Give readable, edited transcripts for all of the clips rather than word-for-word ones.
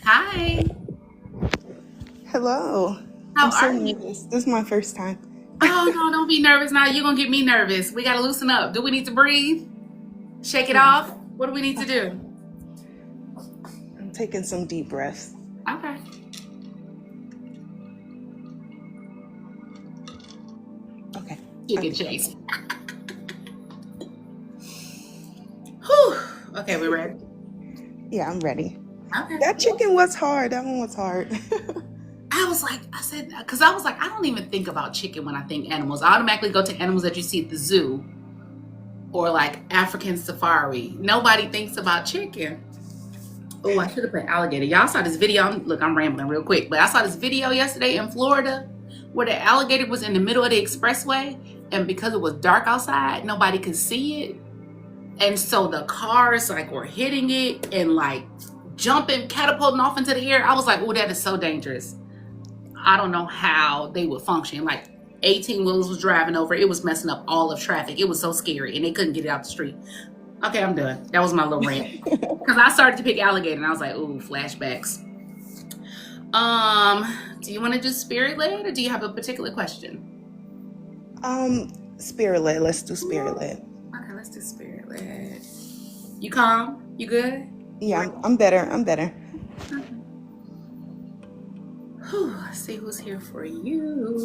Hi, Hello. I'm how so are you? nervous. This is my first time. Oh no, don't be nervous now. You're gonna get me nervous. We gotta loosen up. Do we need to breathe? Shake it Yeah. off? What do we need to Okay. do? I'm taking some deep breaths. Okay. Okay. Chicken Okay. chase. Whew. Okay, we ready? Yeah, I'm ready. Okay. That chicken was hard. That one was hard. Because I was like, I don't even think about chicken when I think animals. I automatically go to animals that you see at the zoo or like African safari. Nobody thinks about chicken. Oh, I should have put alligator. Y'all saw this video. Look, I'm rambling real quick, but I saw this video yesterday in Florida where the alligator was in the middle of the expressway, and because it was dark outside, nobody could see it. And so the cars like were hitting it and like jumping, catapulting off into the air. I was like, oh, that is so dangerous. I don't know how they would function. Like 18 wheels was driving over. It was messing up all of traffic. It was so scary, and they couldn't get it out the street. Okay, I'm done. That was my little rant. Because I started to pick alligator, and I was like, ooh, flashbacks. Um, do you want to do spirit led, or do you have a particular question? Spirit led. Let's do spirit led. Okay, let's do spirit led. You calm? You good? Yeah, I'm better. I'm better. Okay. Whew, let's see who's here for you.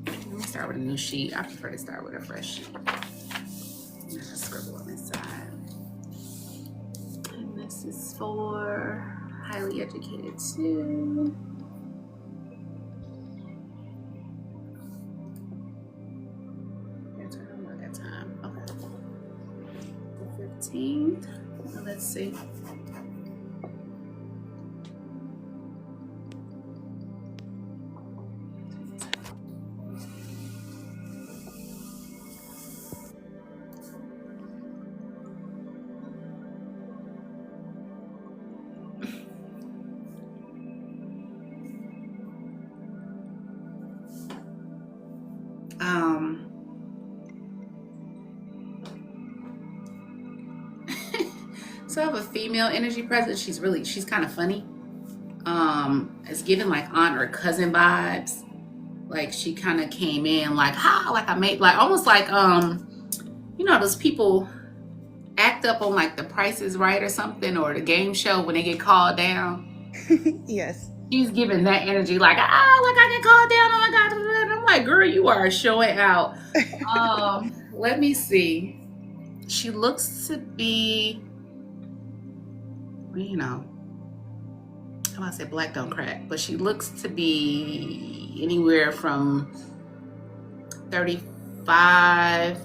Let me start with a new sheet. I prefer to start with a fresh sheet. I'm gonna scribble on this side. And this is for highly educated too. I got time. Okay. The 15th. Well, let's see. Um, so I have a female energy presence. She's kind of funny. It's giving like aunt or cousin vibes. Like she kind of came in like, ha, like I made like almost like those people act up on like the Price is Right or something or the game show when they get called down. Yes. She's giving that energy like, like I get called down. Oh my god! And I'm like, girl, you are showing out. Let me see. She looks to be, you know, I want to say black don't crack, but she looks to be anywhere from 35.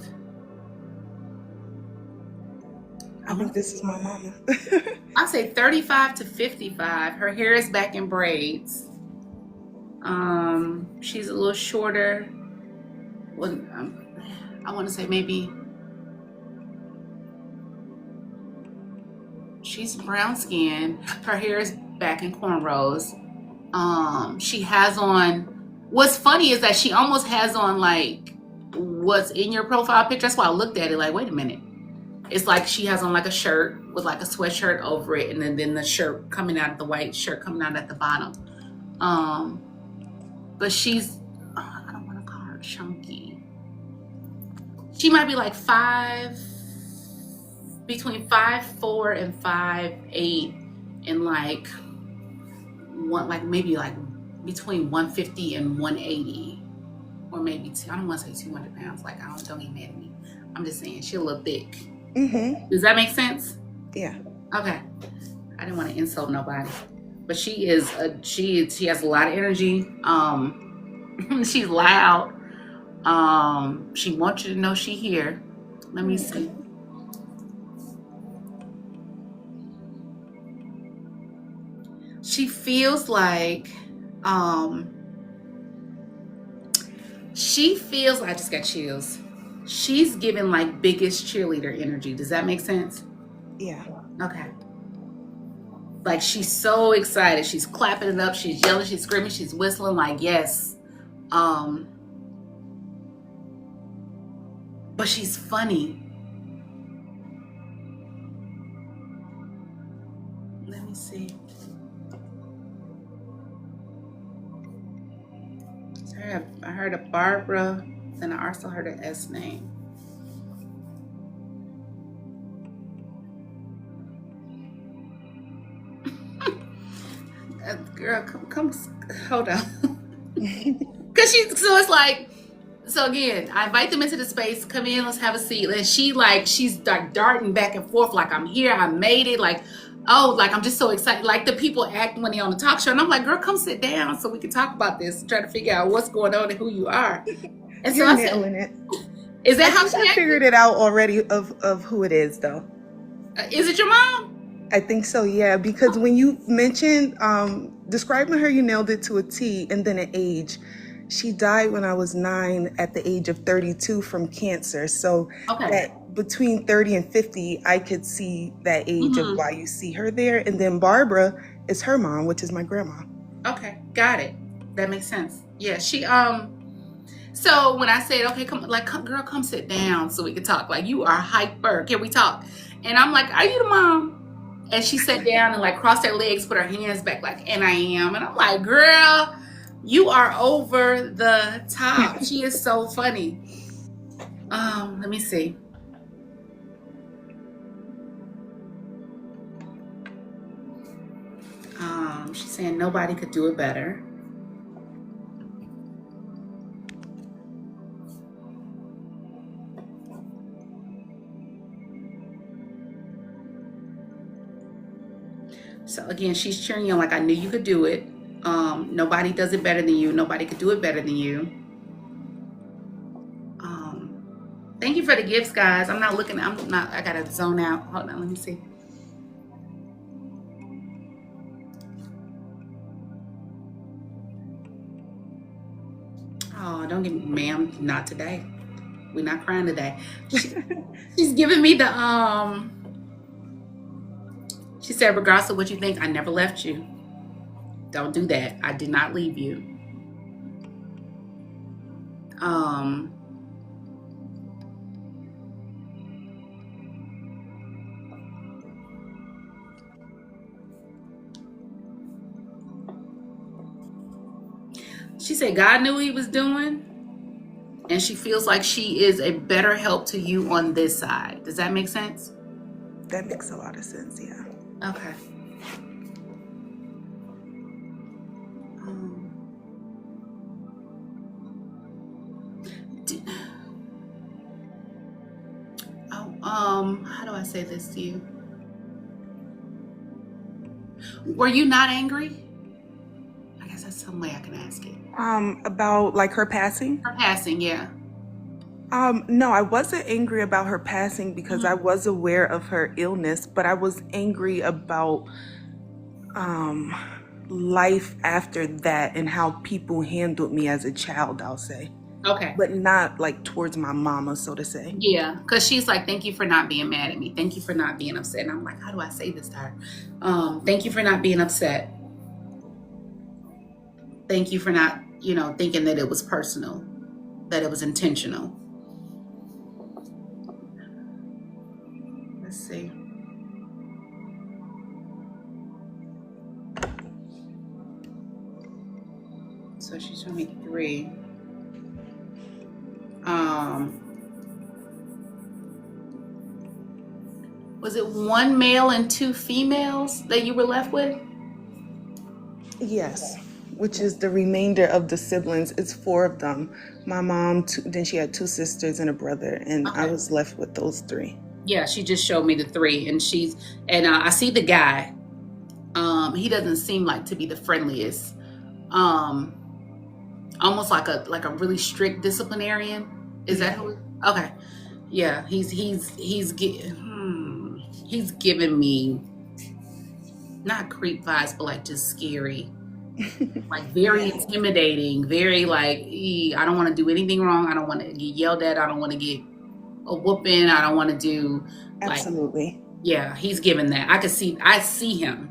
I I think want to this say, is my mama. I'll say 35 to 55. Her hair is back in braids. She's a little shorter. Well, I want to say maybe she's brown skin. Her hair is back in cornrows. She has on. What's funny is that she almost has on like what's in your profile picture. That's why I looked at it like, wait a minute. It's like she has on like a shirt with like a sweatshirt over it, and then the shirt coming out, the white shirt coming out at the bottom. Um, but she's I don't want to call her chunky. She might be like between 5'4" and 5'8", and like maybe like between 150 and 180, or maybe I don't want to say 200 pounds. Like don't get mad at me. I'm just saying she'll look thick. Mm-hmm. Does that make sense? Yeah. Okay. I didn't want to insult nobody, but she has a lot of energy. She's loud. She wants you to know she here. Let me see. She feels like um I just got chills. She's giving like biggest cheerleader energy. Does that make sense? Yeah. Okay. Like she's so excited. She's clapping it up. She's yelling. She's screaming. She's whistling. Like yes. Um, but she's funny. Let me see. I heard a Barbara, and I also heard an S name. Girl, come, hold on. Cause so it's like, so again, I invite them into the space, come in, let's have a seat. And she's like darting back and forth, like I'm here, I made it, like, oh, like I'm just so excited. Like the people act when they're on the talk show, and I'm like, girl, come sit down so we can talk about this and try to figure out what's going on and who you are. And You're so nailing it. Is that how I figured it out already of who it is, though. Is it your mom? I think so, yeah, because when you mentioned describing her, you nailed it to a T, and then an age. She died when I was 9 at the age of 32 from cancer. So that between 30 and 50, I could see that age of why you see her there. And then Barbara is her mom, which is my grandma. Okay, got it. That makes sense. Yeah, she so when I said, okay, come girl, come sit down so we can talk. Like, you are hyper. Can we talk? And I'm like, are you the mom? And she sat down and like crossed her legs, put her hands back like, and I am. And I'm like, girl, you are over the top. She is so funny. Let me see. She's saying nobody could do it better. So again, she's cheering you on, like, I knew you could do it. Nobody does it better than you. Nobody could do it better than you. Thank you for the gifts, guys. I gotta zone out. Hold on, let me see. Oh, don't get me, ma'am, not today. We're not crying today. She's giving me the, she said, regardless of what you think, I never left you. Don't do that. I did not leave you. She said God knew what he was doing, and she feels like she is a better help to you on this side. Does that make sense? That makes a lot of sense, yeah. Okay. How do I say this to you? Were you not angry? I guess that's some way I can ask it. About like her passing? Her passing, yeah. No, I wasn't angry about her passing because I was aware of her illness, but I was angry about life after that and how people handled me as a child, I'll say. Okay. But not like towards my mama, so to say. Yeah, because she's like, thank you for not being mad at me. Thank you for not being upset. And I'm like, how do I say this to her? Thank you for not being upset. Thank you for not, thinking that it was personal, that it was intentional. Let's see. So she showed me 3. Was it 1 male and 2 females that you were left with? Yes, which is the remainder of the siblings. It's 4 of them. My mom, then she had 2 sisters and a brother, and I was left with those 3. Yeah, she just showed me the 3, and I see the guy. He doesn't seem like to be the friendliest. Almost like a really strict disciplinarian. Is that who? Okay, yeah, he's giving me not creep vibes, but like just scary, like very intimidating, very like, I don't want to do anything wrong. I don't want to get yelled at. I don't want to get a whooping. I don't want to do absolutely. Yeah, he's giving that. I see him.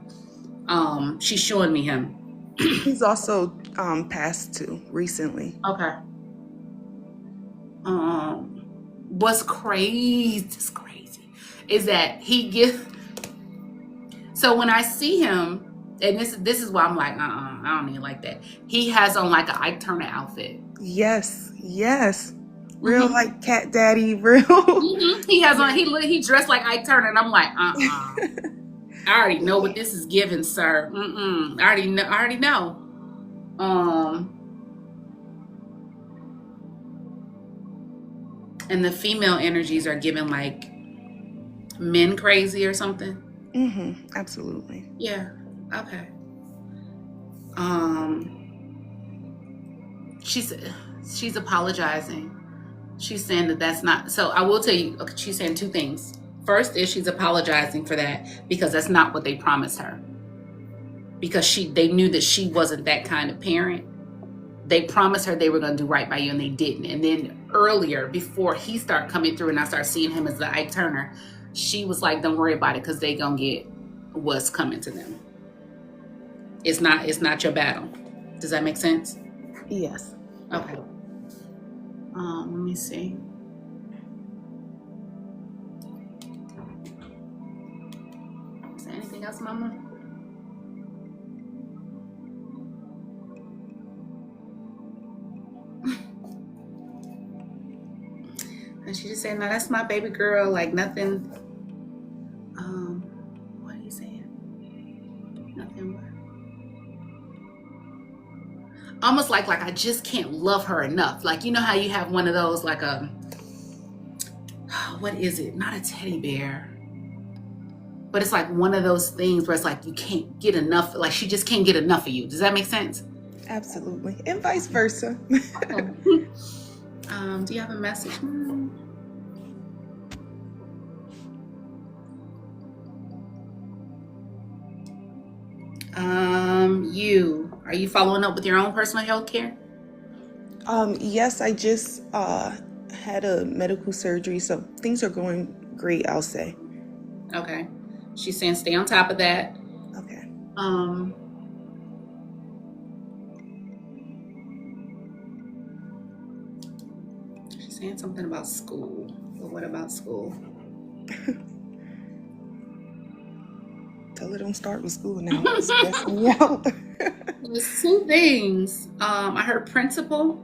She's showing me him. He's also passed too recently. Okay. What's crazy is that So when I see him, and this is why I'm like, I don't even like that. He has on like an Ike Turner outfit. Yes, yes. Real Mhm. like cat daddy, real. He has on, he dressed like Ike Turner, and I'm like, I already know what this is giving, sir. I already know. And the female energies are given like men crazy or something. Absolutely. Yeah. Okay. She's apologizing. She's saying that that's not. So I will tell you. Okay, she's saying two things. First is she's apologizing for that because that's not what they promised her. Because they knew that she wasn't that kind of parent. They promised her they were going to do right by you, and they didn't. And then earlier, before he started coming through, and I started seeing him as the Ike Turner, she was like, "Don't worry about it, because they gonna get what's coming to them. It's not your battle." Does that make sense? Yes. Okay. Let me see. Is there anything else, Mama? And she just said, "No, that's my baby girl. Like nothing." What are you saying? Nothing. What? Almost like I just can't love her enough. Like, you know how you have one of those like what is it? Not a teddy bear, but it's like one of those things where it's like you can't get enough. Like she just can't get enough of you. Does that make sense? Absolutely. And vice versa. Do you have a message? Are you following up with your own personal health care? Yes, I just had a medical surgery, so things are going great, I'll say. Okay. She's saying stay on top of that. Okay. She's saying something about school. But what about school? Tell her don't start with school now. It's stressing me out. There's two things. I heard principal.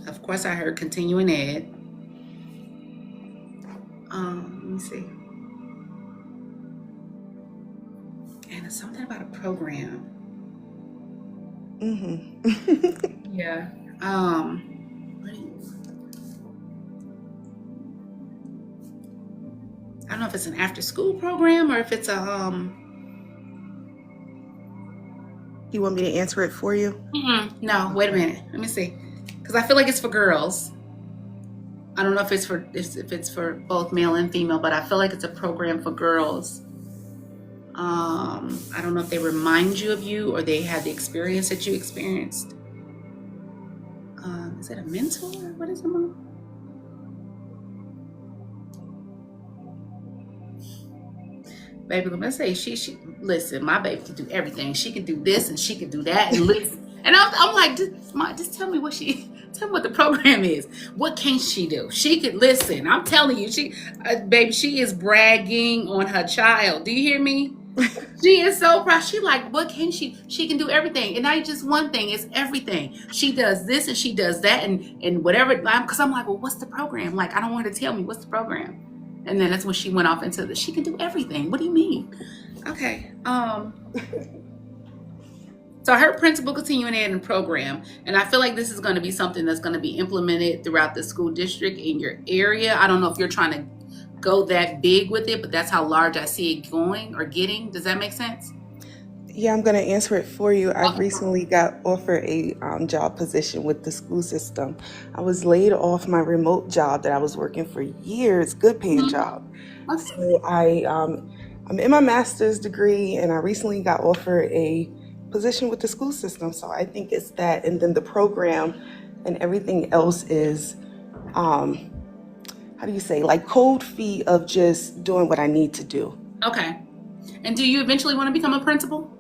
Of course, I heard continuing ed. Let me see. And it's something about a program. Yeah. I don't know if it's an after-school program or if it's a You want me to answer it for you? No, wait a minute. Let me see. Because I feel like it's for girls. I don't know if it's for both male and female, but I feel like it's a program for girls. I don't know if they remind you of you or they had the experience that you experienced. Is it a mentor? What is it, Mom? Baby, let's say she listen, my baby can do everything. She can do this and she can do that and listen. And I'm like, just tell me what the program is. What can she do? She can listen. I'm telling you, baby, she is bragging on her child. Do you hear me? She is so proud. She like, what can she? She can do everything. And not just one thing, it's everything. She does this and she does that and whatever. Because I'm like, well, what's the program? Like, I don't want her to tell me what's the program. And then that's when she went off into she can do everything. What do you mean? Okay. So I heard principal continuing ed and program, and I feel like this is going to be something that's going to be implemented throughout the school district in your area. I don't know if you're trying to go that big with it, but that's how large I see it going or getting. Does that make sense? Yeah, I'm going to answer it for you. I recently got offered a job position with the school system. I was laid off my remote job that I was working for years, good paying job. Okay. So I'm in my master's degree, and I recently got offered a position with the school system. So I think it's that, and then the program and everything else is, how do you say, like cold feet of just doing what I need to do. Okay. And do you eventually want to become a principal?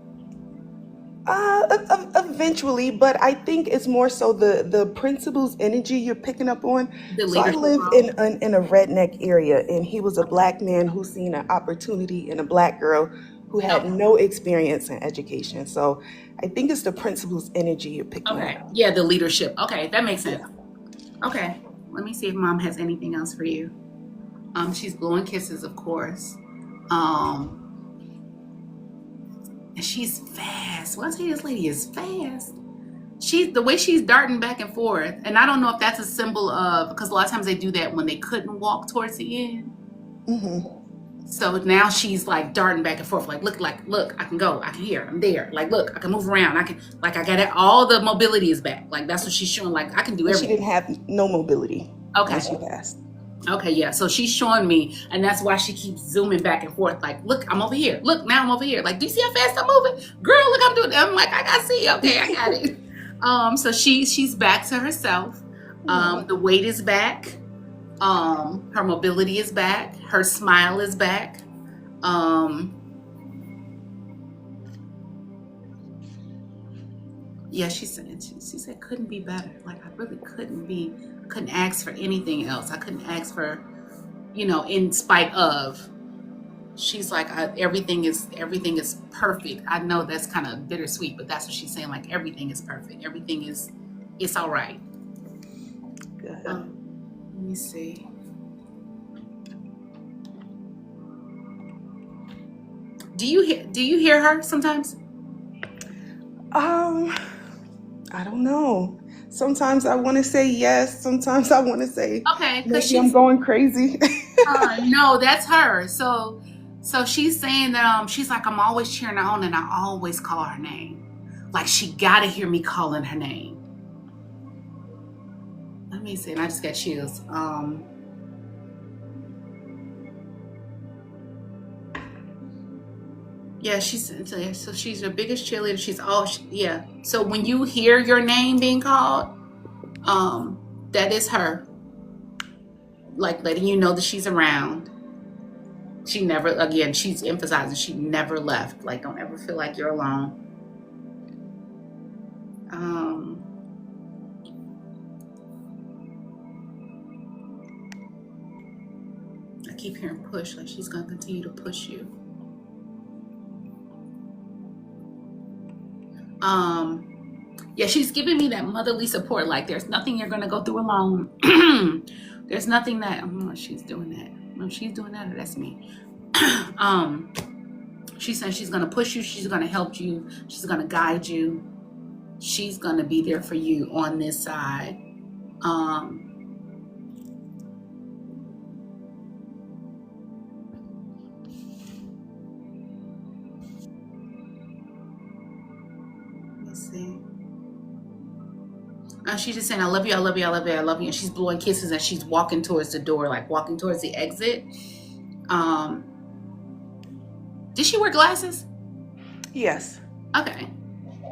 Eventually, but I think it's more so the principal's energy you're picking up on. The So I leadership live role. in a redneck area, and he was a black man who seen an opportunity in a black girl who had Okay. no experience in education. So I think it's the principal's energy you're picking Okay. up. Yeah, the leadership. Okay, that makes sense. Yeah. Okay. Let me see if mom has anything else for you. She's blowing kisses, of course. Um, and she's fast. Well, I tell you, this lady is fast. She's the way she's darting back and forth, and I don't know if that's a symbol of, because a lot of times they do that when they couldn't walk towards the end. So now she's like darting back and forth, like look, I can go, I can hear, I'm there. Like, look, I can move around, I can, like, I got it. All the mobility is back. Like, that's what she's showing. Like, I can do And she everything. didn't have no mobility Okay. when she passed. Okay, yeah. So she's showing me, and that's why she keeps zooming back and forth. Like, look, I'm over here. Look, now I'm over here. Like, do you see how fast I'm moving? Girl, look, I'm doing it. I'm like, I gotta see. Okay, I got it. So she's back to herself. The weight is back. Her mobility is back. Her smile is back. Yeah, she said couldn't be better. Like, I really couldn't ask for anything else. I couldn't ask for, in spite of. She's like, everything is perfect. I know that's kind of bittersweet, but that's what she's saying. Like, everything is perfect. It's all right. Good. Let me see. Do you hear her sometimes? I don't know. Sometimes I want to say yes. Sometimes I want to say, Okay, because maybe I'm going crazy. no, that's her. So she's saying that she's like, I'm always cheering her on, and I always call her name. Like, she gotta hear me calling her name. Let me see, and I just got chills. Yeah, so she's your biggest cheerleader. Yeah. So when you hear your name being called, that is her. Like, letting you know that she's around. She's emphasizing she never left. Like, don't ever feel like you're alone. I keep hearing push, like she's gonna continue to push you. Yeah, she's giving me that motherly support. Like, there's nothing you're gonna go through alone. There's nothing that, I don't know if she's doing that. No, she's doing that, or that's me. She says she's gonna push you, she's gonna help you, she's gonna guide you, she's gonna be there for you on this side. Let's see. She's just saying, I love you, I love you, I love you, I love you. And she's blowing kisses, and she's walking towards the door, like walking towards the exit. Did she wear glasses? Yes. Okay.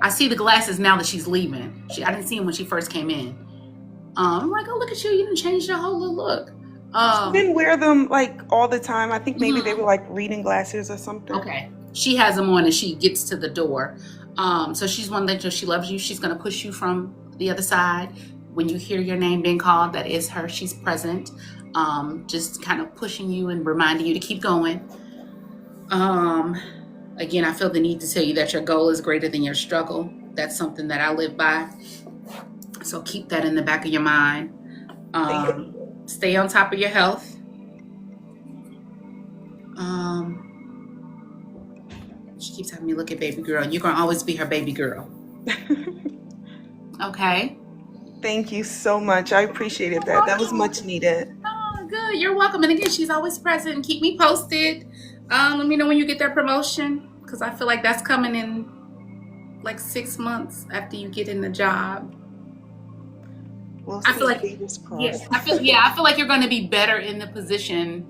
I see the glasses now that she's leaving. I didn't see them when she first came in. I'm like, oh, look at you. You didn't change your whole little look. She didn't wear them like all the time. I think maybe they were like reading glasses or something. Okay. She has them on, and she gets to the door. So she's one that she loves you. She's going to push you from the other side. When you hear your name being called, that is her. She's present. Just kind of pushing you and reminding you to keep going. Again, I feel the need to tell you that your goal is greater than your struggle. That's something that I live by. So keep that in the back of your mind. Stay on top of your health. She keeps having me look at baby girl. You're going to always be her baby girl. Okay. Thank you so much. I appreciated that. That was much needed. Oh, good. You're welcome. And again, she's always present. Keep me posted. Let me know when you get that promotion, because I feel like that's coming in like 6 months after you get in the job. We'll I feel like, fingers crossed. yeah, I feel like you're going to be better in the position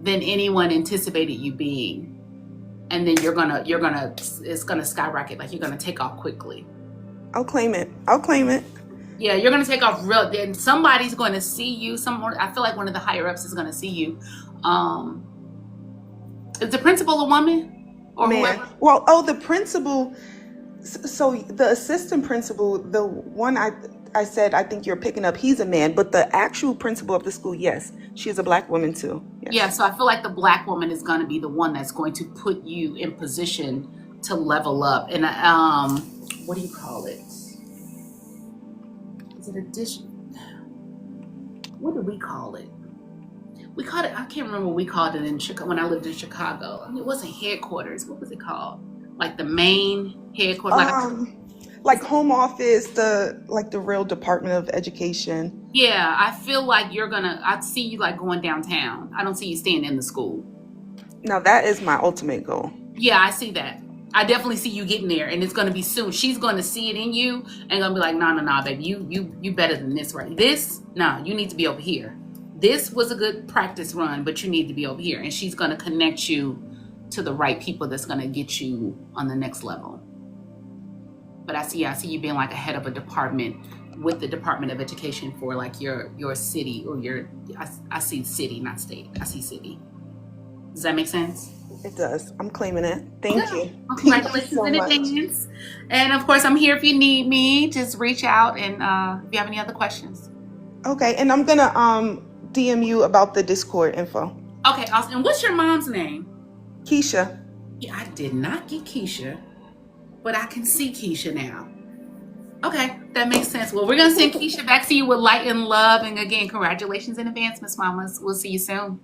than anyone anticipated you being. And then it's gonna skyrocket. Like, you're gonna take off quickly. I'll claim it. Yeah, you're gonna take off real. Then somebody's going to see you. I feel like one of the higher ups is going to see you. Is the principal a woman or Man. whoever? Well, the principal. So the assistant principal, the one I said I think you're picking up, he's a man, but the actual principal of the school, yes, she's a black woman too. Yeah, Yes. so I feel like the black woman is going to be the one that's going to put you in position to level up. And what do you call it? Is it addition? What do we call it? We called it, I can't remember what we called it in Chicago when I lived in Chicago. I mean, it wasn't headquarters. What was it called? Like the main headquarters. Like home office, the real Department of Education. Yeah, I feel like I see you like going downtown. I don't see you staying in the school. Now that is my ultimate goal. Yeah, I see that. I definitely see you getting there, and it's going to be soon. She's going to see it in you and going to be like, no, baby, you better than this, right? You need to be over here. This was a good practice run, but you need to be over here. And she's going to connect you to the right people that's going to get you on the next level. But I see you being like a head of a department with the Department of Education for like your city or I see city, not state. I see city. Does that make sense? It does. I'm claiming it. Thank you. Well, congratulations so in much. advance. And of course, I'm here if you need me. Just reach out and if you have any other questions. Okay, and I'm gonna DM you about the Discord info. Okay, awesome. And what's your mom's name? Keisha. Yeah, I did not get Keisha, but I can see Keisha now. Okay, that makes sense. Well, we're gonna send Keisha back to you with light and love. And again, congratulations in advance, Miss Mamas. We'll see you soon.